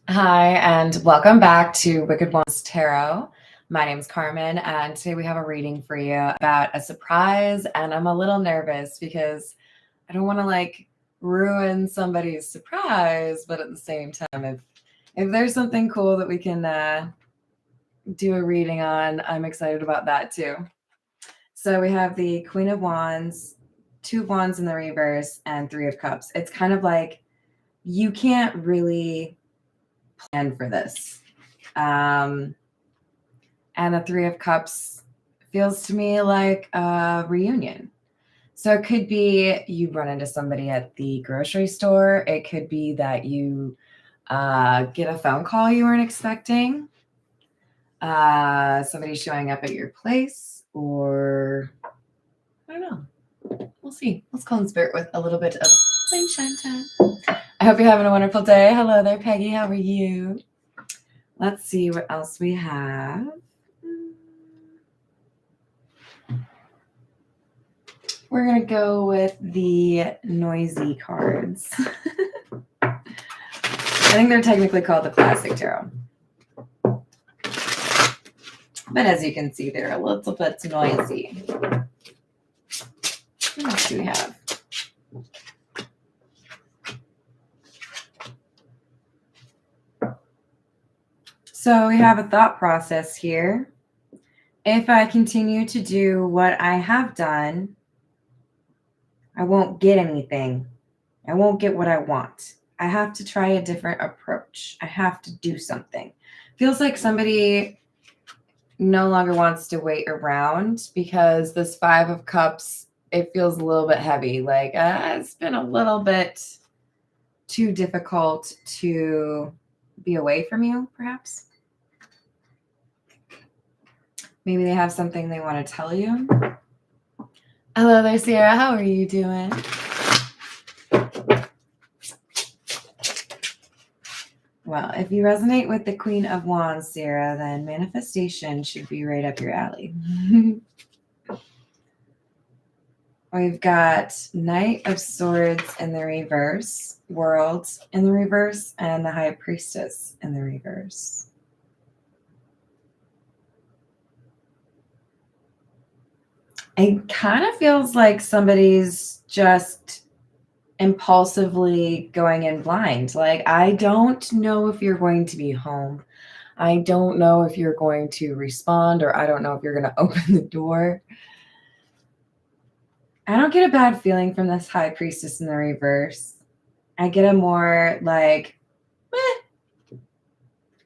Hi, and welcome back to Wicked Ones Tarot. My name is Carmen, and today we have a reading for you about a surprise. And I'm a little nervous because I don't want to ruin somebody's surprise, but at the same time, if there's something cool that we can do a reading on, I'm excited about that too. So we have the Queen of Wands, Two of Wands in the reverse, and Three of Cups. It's kind of like you can't really plan for this. And the Three of Cups feels to me like a reunion. So it could be you run into somebody at the grocery store. It could be that you get a phone call you weren't expecting. Somebody showing up at your place, or I don't know. We'll see. Let's call in spirit with a little bit of sunshine time. I hope you're having a wonderful day. Hello there, Peggy. How are you? Let's see what else we have. We're going to go with the noisy cards. I think they're technically called the Classic Tarot. But as you can see, they're a little bit noisy. What else do we have? So we have a thought process here. If I continue to do what I have done, I won't get anything. I won't get what I want. I have to try a different approach. I have to do something. Feels like somebody no longer wants to wait around because this Five of Cups, it feels a little bit heavy. Like it's been a little bit too difficult to be away from you, perhaps. Maybe they have something they want to tell you. Hello there, Sierra. How are you doing? Well, if you resonate with the Queen of Wands, Sierra, then manifestation should be right up your alley. We've got Knight of Swords in the reverse, World in the reverse, and the High Priestess in the reverse. It kind of feels like somebody's just impulsively going in blind. Like, I don't know if you're going to be home. I don't know if you're going to respond, or I don't know if you're going to open the door. I don't get a bad feeling from this High Priestess in the reverse. I get a more like,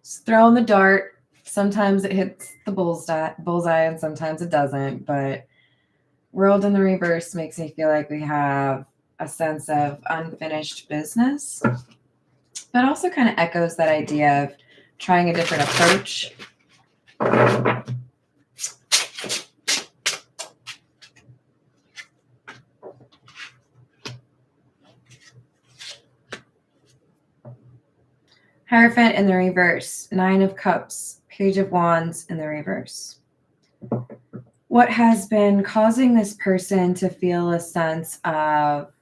just throwing the dart. Sometimes it hits the bullseye, and sometimes it doesn't. But World in the reverse makes me feel like we have a sense of unfinished business, but also kind of echoes that idea of trying a different approach. Hierophant in the reverse, Nine of Cups, Page of Wands in the reverse. What has been causing this person to feel a sense of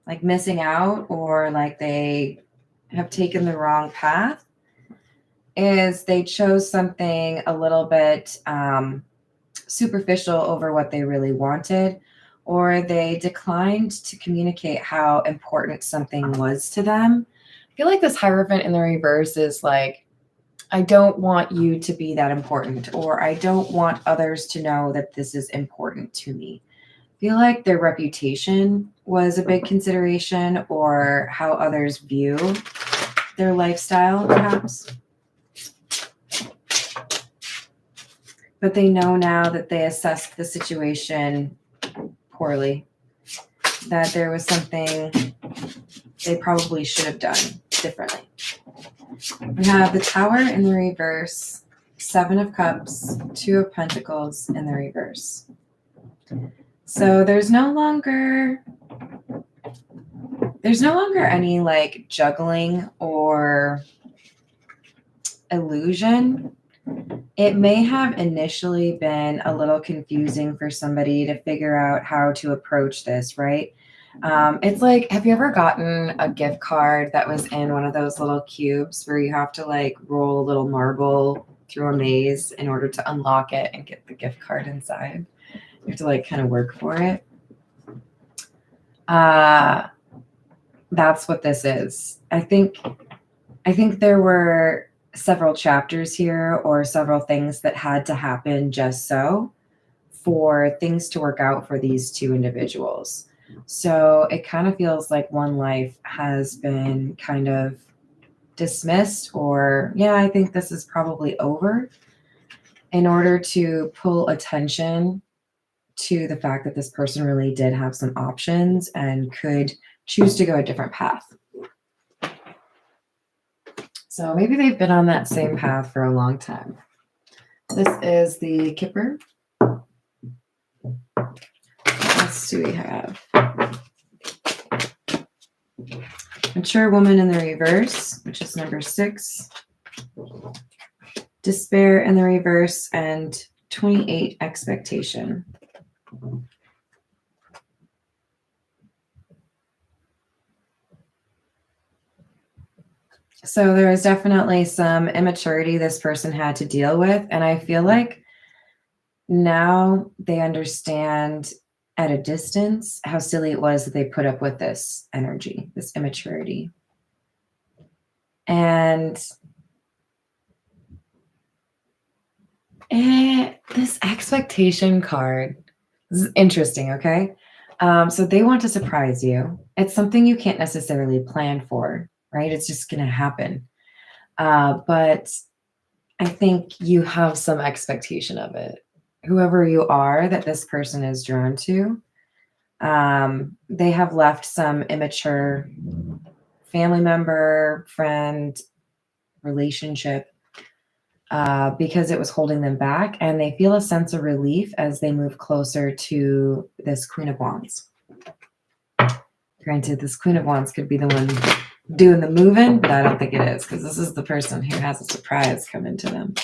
like missing out, or like they have taken the wrong path, is they chose something a little bit superficial over what they really wanted, or they declined to communicate how important something was to them. I feel like this Hierophant in the reverse is like, I don't want you to be that important, or I don't want others to know that this is important to me. I feel like their reputation was a big consideration, or how others view their lifestyle, perhaps. But they know now that they assessed the situation poorly, that there was something they probably should have done differently. We have the Tower in the reverse, Seven of Cups, Two of Pentacles in the reverse. So there's no longer any like juggling or illusion. It may have initially been a little confusing for somebody to figure out how to approach this, right? It's like, have you ever gotten a gift card that was in one of those little cubes where you have to like roll a little marble through a maze in order to unlock it and get the gift card inside? You have to like kind of work for it. That's what this is. I think there were several chapters here or several things that had to happen just so for things to work out for these two individuals. So it kind of feels like one life has been kind of dismissed, or yeah, I think this is probably over, in order to pull attention to the fact that this person really did have some options and could choose to go a different path. So maybe they've been on that same path for a long time. This is the Kipper. What else do we have? Mature woman in the reverse, which is number 6. Despair in the reverse, and 28 expectation. So there is definitely some immaturity this person had to deal with. And I feel like now they understand at a distance how silly it was that they put up with this energy, this immaturity. And this expectation card is interesting, okay? So they want to surprise you. It's something you can't necessarily plan for, right? It's just going to happen. But I think you have some expectation of it. Whoever you are that this person is drawn to, they have left some immature family member, friend, relationship because it was holding them back, and they feel a sense of relief as they move closer to this Queen of Wands. Granted, this Queen of Wands could be the one doing the moving, but I don't think it is, because this is the person who has a surprise coming to them.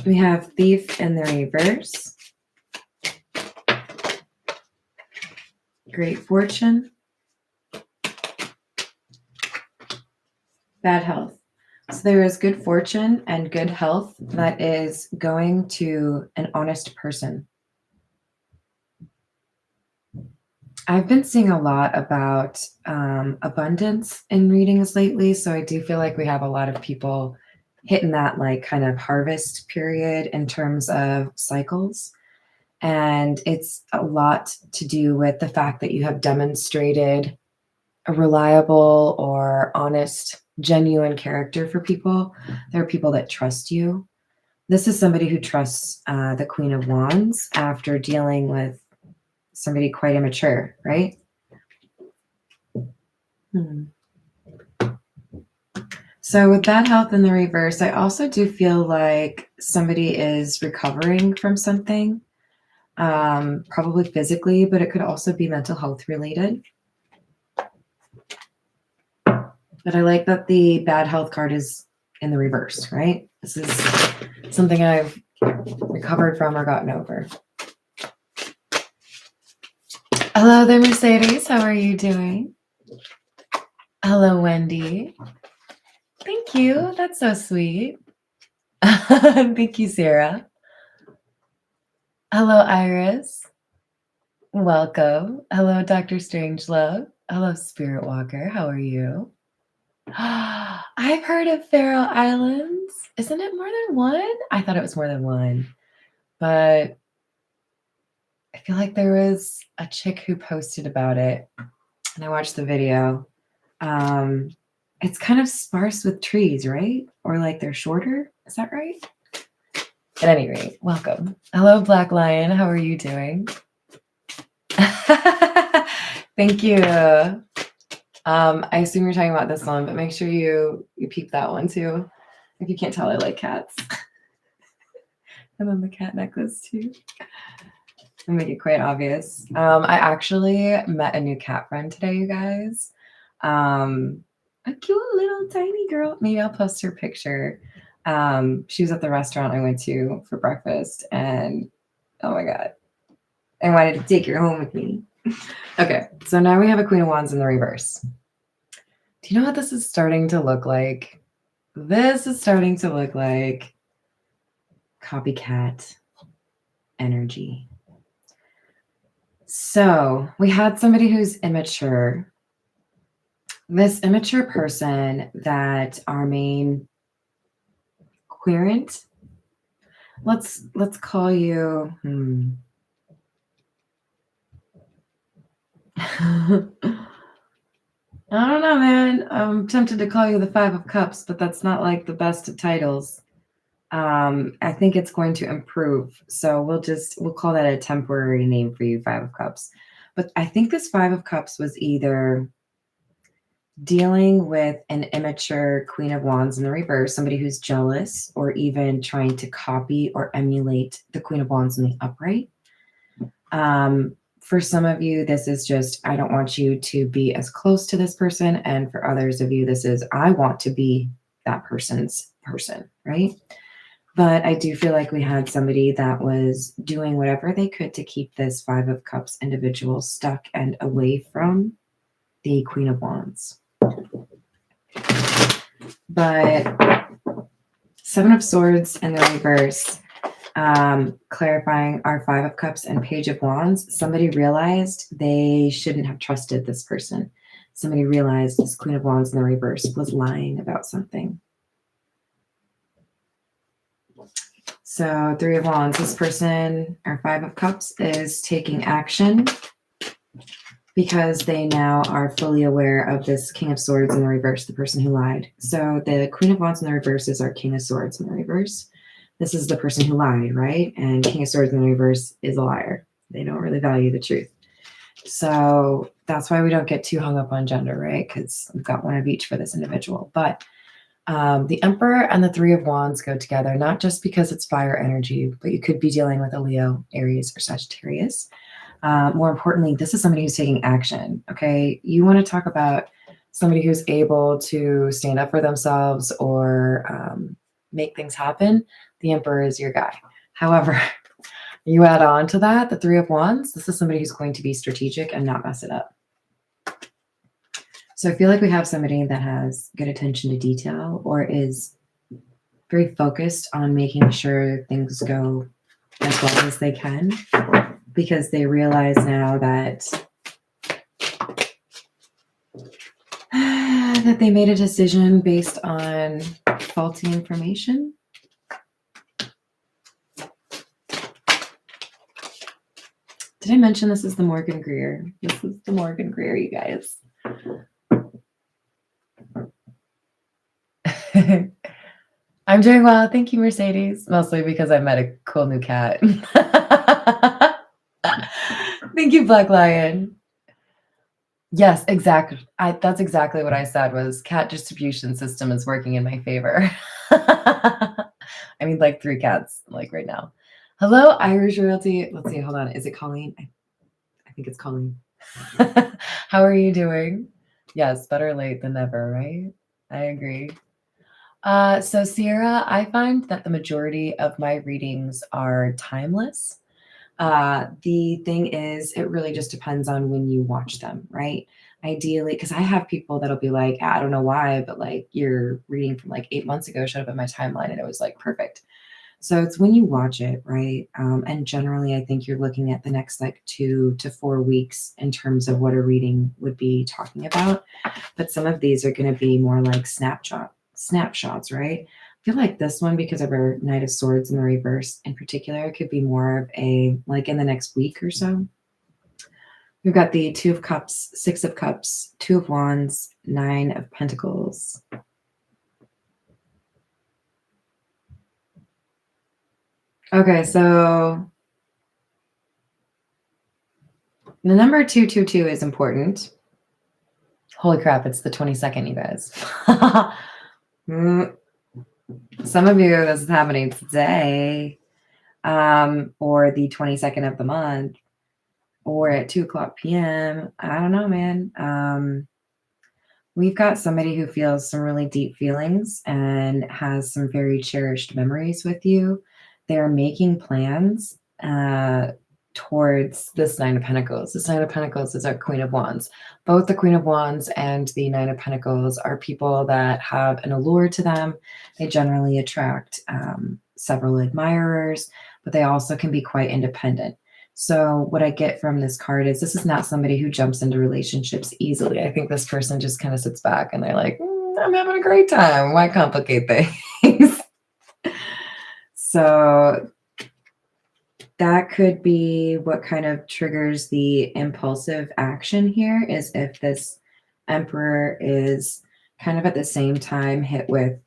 We have Thief in the reverse. Great Fortune. Bad health. So there is good fortune and good health that is going to an honest person. I've been seeing a lot about abundance in readings lately, so I do feel like we have a lot of people hitting that like kind of harvest period in terms of cycles. And it's a lot to do with the fact that you have demonstrated a reliable or honest, genuine character for people. There are people that trust you. This is somebody who trusts the Queen of Wands after dealing with somebody quite immature, right? So with bad health in the reverse, I also do feel like somebody is recovering from something, probably physically, but it could also be mental health related. But I like that the bad health card is in the reverse, right? This is something I've recovered from or gotten over. Hello there, Mercedes. How are you doing? Hello, Wendy. Thank you. That's so sweet. Thank you, Sarah. Hello, Iris. Welcome. Hello, Dr. Strangelove. Hello, Spirit Walker. How are you? I've heard of Faroe Islands. Isn't it more than one? I thought it was more than one. But I feel like there was a chick who posted about it, and I watched the video. It's kind of sparse with trees, right? Or like they're shorter. Is that right? At any rate, welcome. Hello, Black Lion. How are you doing? Thank you. I assume you're talking about this one, but make sure you peep that one too. If you can't tell, I like cats. And then the cat necklace too. And make it quite obvious. I actually met a new cat friend today, you guys. A cute little tiny girl. Maybe I'll post her picture. She was at the restaurant I went to for breakfast, and oh my god, I wanted to take her home with me. Okay, so now we have a Queen of Wands in the reverse. Do you know what this is starting to look like? This is starting to look like copycat energy. So we had somebody who's immature. This immature person that our main querent, let's call you, I don't know, man. I'm tempted to call you the Five of Cups, but that's not like the best of titles. I think it's going to improve. So we'll call that a temporary name for you, Five of Cups. But I think this Five of Cups was either dealing with an immature Queen of Wands in the reverse, somebody who's jealous, or even trying to copy or emulate the Queen of Wands in the upright. For some of you, this is just, I don't want you to be as close to this person. And for others of you, this is, I want to be that person's person, right? But I do feel like we had somebody that was doing whatever they could to keep this Five of Cups individual stuck and away from the Queen of Wands. But Seven of Swords in the reverse, clarifying our Five of Cups and Page of Wands. Somebody realized they shouldn't have trusted this person. Somebody realized this Queen of Wands in the reverse was lying about something. So Three of Wands, this person, our Five of Cups, is taking action because they now are fully aware of this King of Swords in the reverse, the person who lied. So the Queen of Wands in the reverse is our King of Swords in the reverse. This is the person who lied, right? And King of Swords in the reverse is a liar. They don't really value the truth. So that's why we don't get too hung up on gender, right? Because we've got one of each for this individual. But the Emperor and the Three of Wands go together, not just because it's fire energy, but you could be dealing with a Leo, Aries, or Sagittarius. More importantly, this is somebody who's taking action, okay? You want to talk about somebody who's able to stand up for themselves or make things happen. The Emperor is your guy. However, you add on to that the Three of Wands. This is somebody who's going to be strategic and not mess it up. So I feel like we have somebody that has good attention to detail or is very focused on making sure things go as well as they can, because they realize now that they made a decision based on faulty information. Did I mention this is the Morgan Greer? This is the Morgan Greer, you guys. I'm doing well. Thank you, Mercedes. Mostly because I met a cool new cat. Thank you, Black Lion. Yes, exactly. That's exactly what I said was cat distribution system is working in my favor. I mean, like 3 cats, like right now. Hello, Irish Royalty. Let's see. Hold on. Is it Colleen? I think it's Colleen. How are you doing? Yes, better late than never, right? I agree. So Sierra, I find that the majority of my readings are timeless. The thing is, it really just depends on when you watch them, right? Ideally, because I have people that'll be like, I don't know why, but like your reading from like 8 months ago showed up in my timeline and it was like perfect. So it's when you watch it, right? And generally, I think you're looking at the next like 2 to 4 weeks in terms of what a reading would be talking about. But some of these are going to be more like snapshots, right? I feel like this one, because of our Knight of Swords in the reverse in particular, could be more of a, like in the next week or so. We've got the Two of Cups, Six of Cups, Two of Wands, Nine of Pentacles. Okay, so the number 222 is important. Holy crap, it's the 22nd, you guys. Some of you, this is happening today, or the 22nd of the month, or at 2:00 p.m. I don't know, man. We've got somebody who feels some really deep feelings and has some very cherished memories with you. They're making plans towards this Nine of Pentacles. This Nine of Pentacles is our Queen of Wands. Both the Queen of Wands and the Nine of Pentacles are people that have an allure to them. They generally attract several admirers, but they also can be quite independent. So what I get from this card is this is not somebody who jumps into relationships easily. I think this person just kind of sits back and they're like, I'm having a great time. Why complicate things? So that could be what kind of triggers the impulsive action here, is if this Emperor is kind of at the same time hit with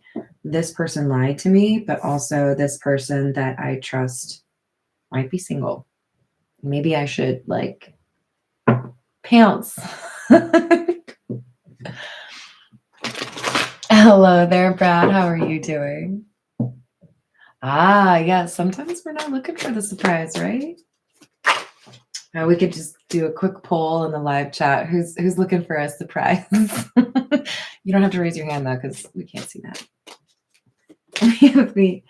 this person lied to me, but also this person that I trust might be single. Maybe I should like pounce. Hello there, Brad. How are you doing? Ah, yeah. Sometimes we're not looking for the surprise, right? Now we could just do a quick poll in the live chat. Who's looking for a surprise? You don't have to raise your hand though, because we can't see that. We have the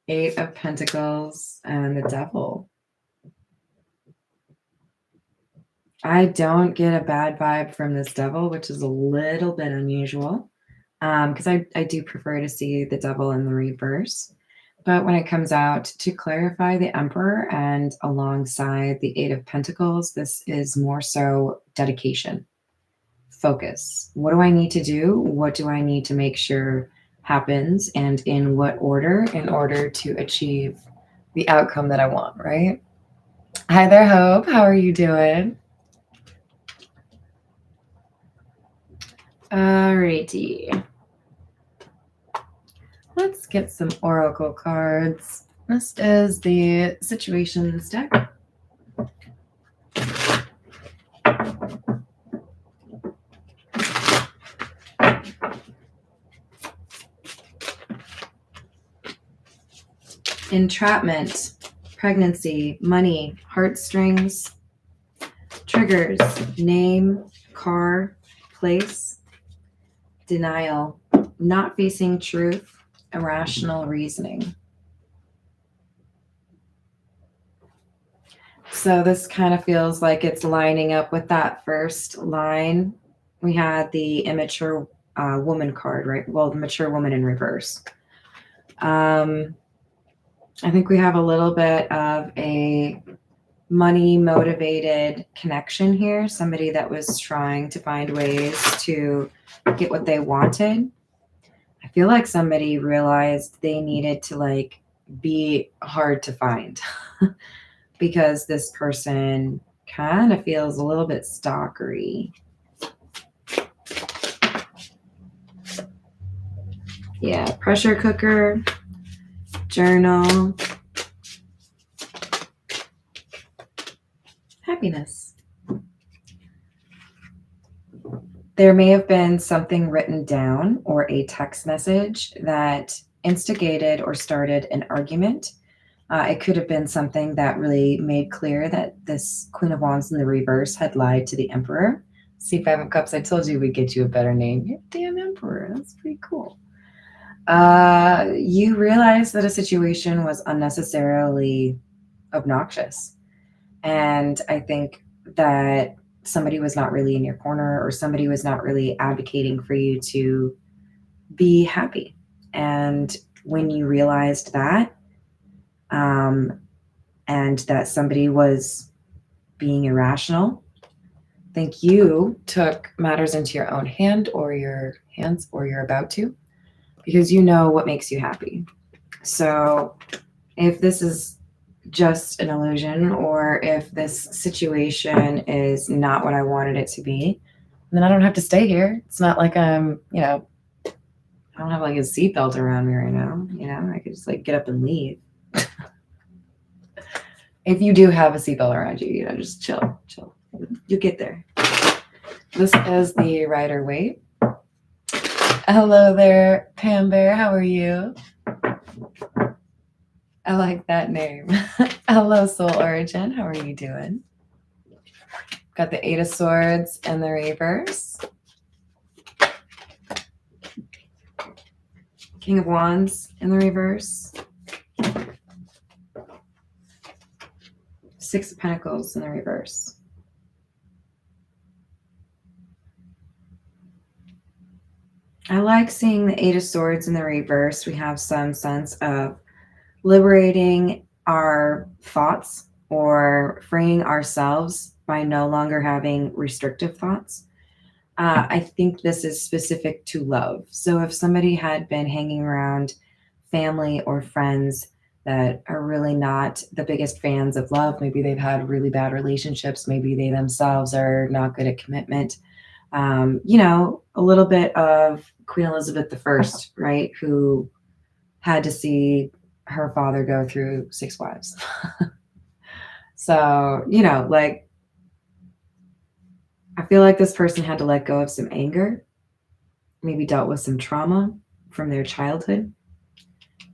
Eight of Pentacles and the Devil. I don't get a bad vibe from this Devil, which is a little bit unusual, because I do prefer to see the Devil in the reverse. But when it comes out to clarify the Emperor and alongside the Eight of Pentacles, this is more so dedication, focus. What do I need to do? What do I need to make sure happens, and in what order, in order to achieve the outcome that I want, right? Hi there, Hope. How are you doing? Alrighty. Let's get some oracle cards. This is the situations deck. Entrapment, pregnancy, money, heartstrings, triggers, name, car, place, denial, not facing truth, irrational reasoning. So this kind of feels like it's lining up with that first line. We had the immature woman card, right? Well, the mature woman in reverse. I think we have a little bit of a money motivated connection here. Somebody that was trying to find ways to get what they wanted. I feel like somebody realized they needed to like be hard to find because this person kind of feels a little bit stalkery. Yeah, pressure cooker, journal, happiness. There may have been something written down or a text message that instigated or started an argument. It could have been something that really made clear that this Queen of Wands in the reverse had lied to the Emperor. See, Five of Cups, I told you we'd get you a better name. You're damn Emperor. That's pretty cool. You realized that a situation was unnecessarily obnoxious. And I think that somebody was not really in your corner, or somebody was not really advocating for you to be happy. And when you realized that, and that somebody was being irrational, I think you took matters into your own hands, or you're about to, because you know what makes you happy. So if this is just an illusion, or if this situation is not what I wanted it to be, then I don't have to stay here. It's not like I'm, I don't have like a seatbelt around me right now. I could just like get up and leave. If you do have a seatbelt around you, just chill. You get there. This is the Rider-Waite. Hello there, Pam Bear. How are you? I like that name. Hello, Soul Origin. How are you doing? Got the Eight of Swords and the reverse. King of Wands in the reverse. Six of Pentacles in the reverse. I like seeing the Eight of Swords in the reverse. We have some sense of liberating our thoughts or freeing ourselves by no longer having restrictive thoughts. I think this is specific to love. So if somebody had been hanging around family or friends that are really not the biggest fans of love, maybe they've had really bad relationships, maybe they themselves are not good at commitment. You know, a little bit of Queen Elizabeth I, right? Who had to see her father go through 6 wives. So, you know, like, I feel like this person had to let go of some anger, maybe dealt with some trauma from their childhood.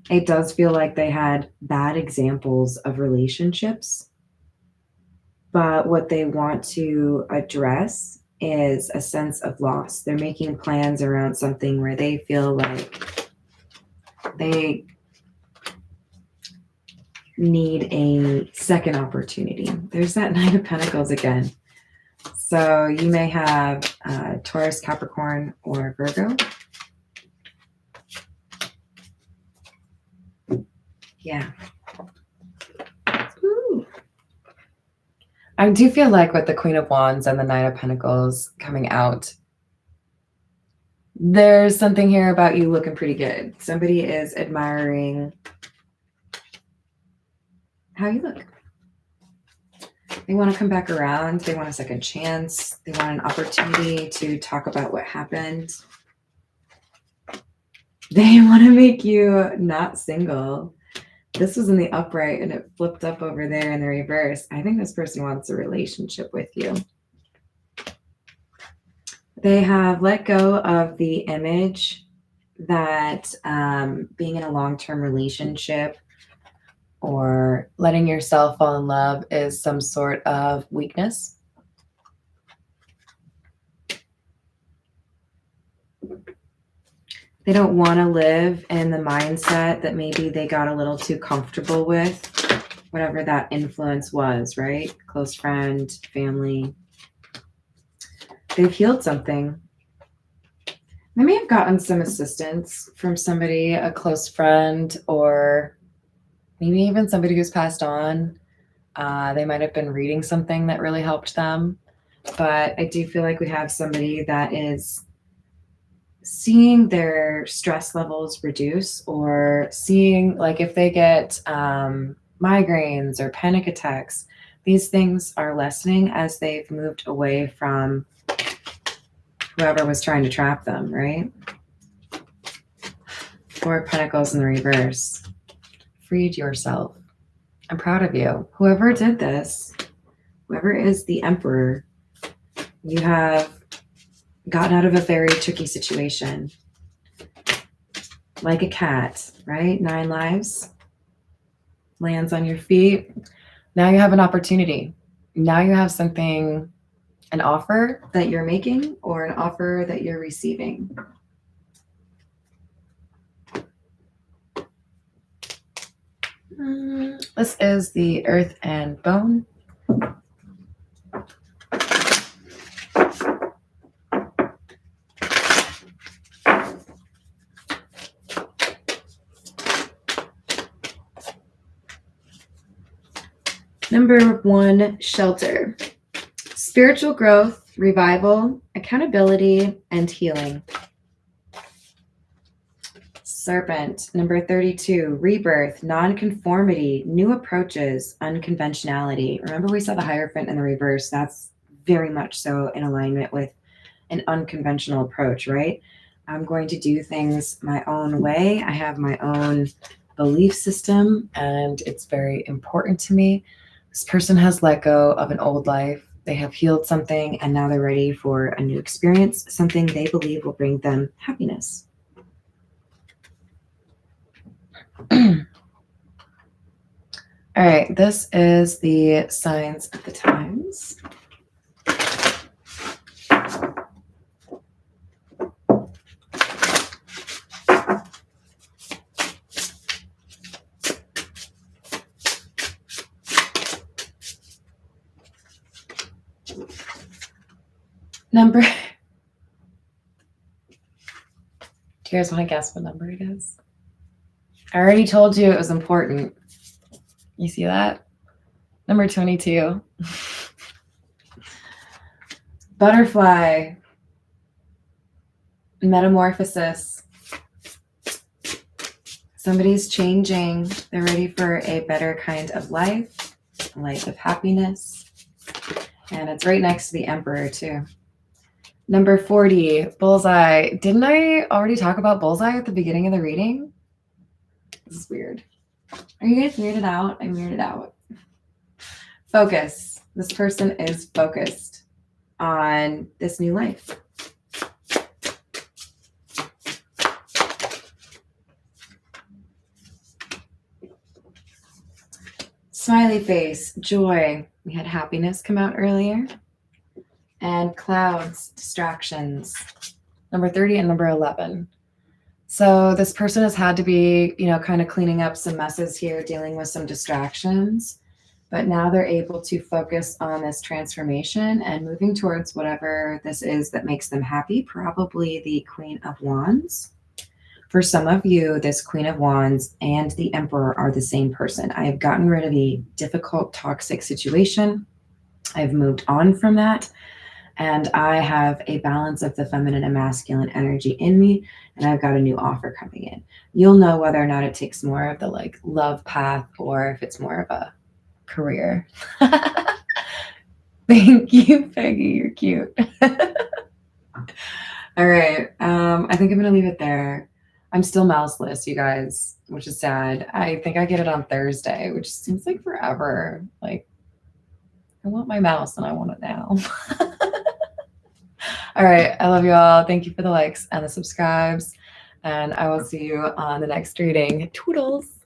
It does feel like they had bad examples of relationships, but what they want to address is a sense of loss. They're making plans around something where they feel like they need a second opportunity. There's that Knight of Pentacles again. So you may have Taurus, Capricorn, or Virgo. Yeah. Ooh. I do feel like with the Queen of Wands and the Knight of Pentacles coming out, there's something here about you looking pretty good. Somebody is admiring how you look. They want to come back around. They want a second chance. They want an opportunity to talk about what happened. They want to make you not single. This was in the upright and it flipped up over there in the reverse. I think this person wants a relationship with you. They have let go of the image that being in a long-term relationship or letting yourself fall in love is some sort of weakness. They don't want to live in the mindset that maybe they got a little too comfortable with, whatever that influence was, right? Close friend, family. They've healed something. They may have gotten some assistance from somebody, a close friend, or maybe even somebody who's passed on. They might have been reading something that really helped them. But I do feel like we have somebody that is seeing their stress levels reduce, or seeing, like, if they get migraines or panic attacks, these things are lessening as they've moved away from whoever was trying to trap them, right? Four of Pentacles in the reverse. Freed yourself. I'm proud of you. Whoever did this, whoever is the Emperor, you have gotten out of a very tricky situation. Like a cat, right? 9 lives. Lands on your feet. Now you have an opportunity. Now you have something, an offer that you're making or an offer that you're receiving. This is the Earth and Bone. Number 1, shelter. Spiritual growth, revival, accountability, and healing. Serpent. Number 32, rebirth, nonconformity, new approaches, unconventionality. Remember we saw the Hierophant in the reverse. That's very much so in alignment with an unconventional approach, right? I'm going to do things my own way. I have my own belief system, and it's very important to me. This person has let go of an old life. They have healed something, and now they're ready for a new experience, something they believe will bring them happiness. All right, this is the signs of the times. Number. Do you guys want to guess what number it is? I already told you it was important. You see that? Number 22. Butterfly. Metamorphosis. Somebody's changing. They're ready for a better kind of life, a life of happiness. And it's right next to the Emperor too. Number 40, Bullseye. Didn't I already talk about Bullseye at the beginning of the reading? This is weird. Are you guys weirded out? I'm weirded out. Focus. This person is focused on this new life. Smiley face, joy. We had happiness come out earlier. And clouds, distractions. Number 30 and number 11. So this person has had to be, kind of cleaning up some messes here, dealing with some distractions. But now they're able to focus on this transformation and moving towards whatever this is that makes them happy, probably the Queen of Wands. For some of you, this Queen of Wands and the Emperor are the same person. I have gotten rid of a difficult, toxic situation. I've moved on from that. And I have a balance of the feminine and masculine energy in me. And I've got a new offer coming in. You'll know whether or not it takes more of the love path or if it's more of a career. Thank you, Peggy. You're cute. All right. I think I'm going to leave it there. I'm still mouseless, you guys, which is sad. I think I get it on Thursday, which seems like forever. I want my mouse and I want it now. All right. I love you all. Thank you for the likes and the subscribes. And I will see you on the next reading. Toodles.